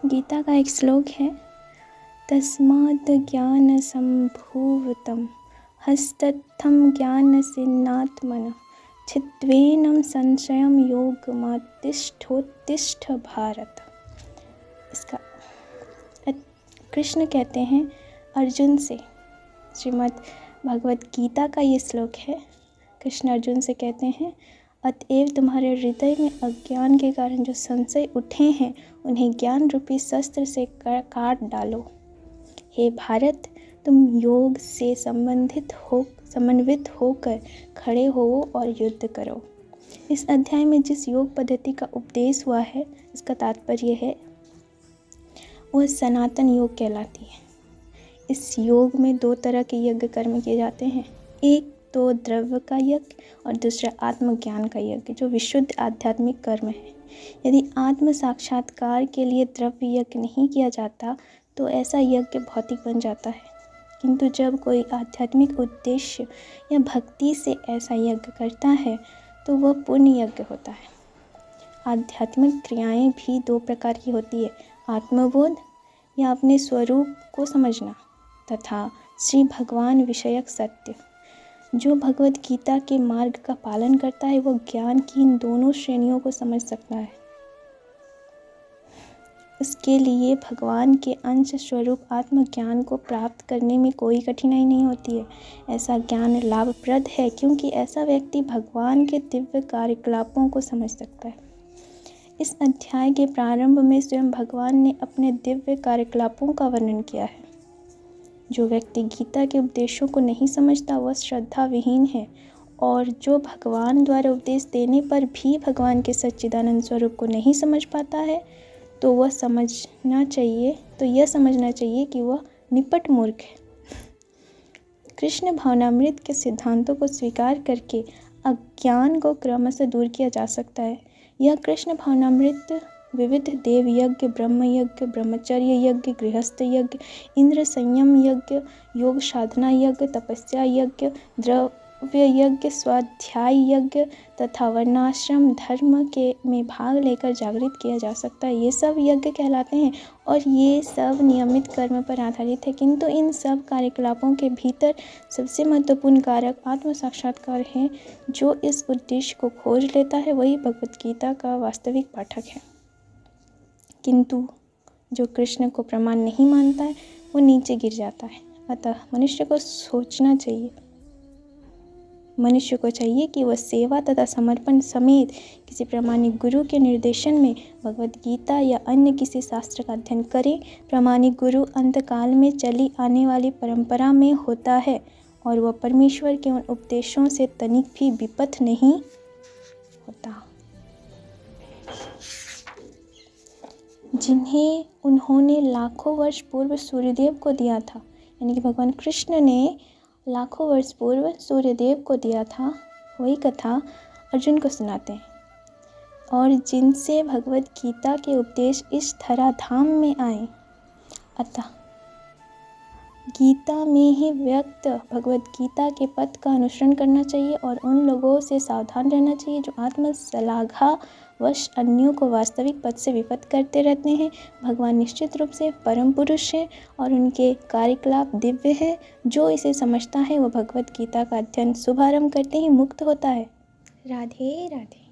गीता का एक श्लोक है, तस्मात् ज्ञान संभूतम हस्तत्थम ज्ञान सिन्नात्मन छित्त्वेनं संशयं योगमातिष्ठोत्तिष्ठ भारत। इसका कृष्ण कहते हैं अर्जुन से, श्रीमद् भगवत गीता का ये श्लोक है। कृष्ण अर्जुन से कहते हैं, अतएव तुम्हारे हृदय में अज्ञान के कारण जो संशय उठे हैं उन्हें ज्ञान रूपी शस्त्र से काट डालो। हे भारत, तुम योग से समन्वित होकर खड़े हो और युद्ध करो। इस अध्याय में जिस योग पद्धति का उपदेश हुआ है, इसका तात्पर्य है वह सनातन योग कहलाती है। इस योग में 2 तरह के यज्ञ कर्म किए जाते हैं, एक तो द्रव्य का यज्ञ और दूसरा आत्मज्ञान का यज्ञ, जो विशुद्ध आध्यात्मिक कर्म है। यदि आत्म साक्षात्कार के लिए द्रव्य यज्ञ नहीं किया जाता तो ऐसा यज्ञ भौतिक बन जाता है, किंतु जब कोई आध्यात्मिक उद्देश्य या भक्ति से ऐसा यज्ञ करता है तो वह पुण्य यज्ञ होता है। आध्यात्मिक क्रियाएं भी 2 प्रकार की होती है, आत्मबोध या अपने स्वरूप को समझना तथा श्री भगवान विषयक सत्य। जो भगवत गीता के मार्ग का पालन करता है वह ज्ञान की इन दोनों श्रेणियों को समझ सकता है। इसके लिए भगवान के अंश स्वरूप आत्मज्ञान को प्राप्त करने में कोई कठिनाई नहीं होती है। ऐसा ज्ञान लाभप्रद है क्योंकि ऐसा व्यक्ति भगवान के दिव्य कार्यकलापों को समझ सकता है। इस अध्याय के प्रारंभ में स्वयं भगवान ने अपने दिव्य कार्यकलापों का वर्णन किया है। जो व्यक्ति गीता के उपदेशों को नहीं समझता वह श्रद्धा विहीन है, और जो भगवान द्वारा उपदेश देने पर भी भगवान के सच्चिदानंद स्वरूप को नहीं समझ पाता है तो यह समझना चाहिए कि वह निपट मूर्ख है। कृष्ण भावनामृत के सिद्धांतों को स्वीकार करके अज्ञान को क्रमशः दूर किया जा सकता है। यह कृष्ण भावनामृत विविध देव यज्ञ, ब्रह्म यज्ञ, ब्रह्मचर्य यज्ञ, गृहस्थ यज्ञ, इंद्र संयम यज्ञ, योग साधना यज्ञ, तपस्या यज्ञ, द्रव्य यज्ञ, स्वाध्याय यज्ञ तथा वर्णाश्रम धर्म में भाग लेकर जागृत किया जा सकता है। ये सब यज्ञ कहलाते हैं और ये सब नियमित कर्म पर आधारित है, किंतु इन सब कार्यकलापों के भीतर सबसे महत्वपूर्ण कारक आत्म साक्षात्कार है। जो इस उद्देश्य को खोज लेता है वही भगवत गीता का वास्तविक पाठक है, किंतु जो कृष्ण को प्रमाण नहीं मानता है वो नीचे गिर जाता है। अतः मनुष्य को चाहिए कि वह सेवा तथा समर्पण समेत किसी प्रामाणिक गुरु के निर्देशन में भगवत गीता या अन्य किसी शास्त्र का अध्ययन करे। प्रामाणिक गुरु अंतकाल में चली आने वाली परंपरा में होता है और वह परमेश्वर के उन उपदेशों से तनिक भी विपथ नहीं होता जिन्हें उन्होंने लाखों वर्ष पूर्व सूर्यदेव को दिया था। यानी कि भगवान कृष्ण ने लाखों वर्ष पूर्व सूर्यदेव को दिया था, वही कथा अर्जुन को सुनाते हैं, और जिनसे भगवत गीता के उपदेश इस धराधाम में आए। अतः गीता में ही व्यक्त भगवत गीता के पथ का अनुसरण करना चाहिए और उन लोगों से सावधान रहना चाहिए जो आत्मश्लाघा वश अन्यों को वास्तविक पथ से विपथ करते रहते हैं। भगवान निश्चित रूप से परम पुरुष है और उनके कार्यकलाप दिव्य है। जो इसे समझता है वह भगवत गीता का अध्ययन शुभारंभ करते ही मुक्त होता है। राधे राधे।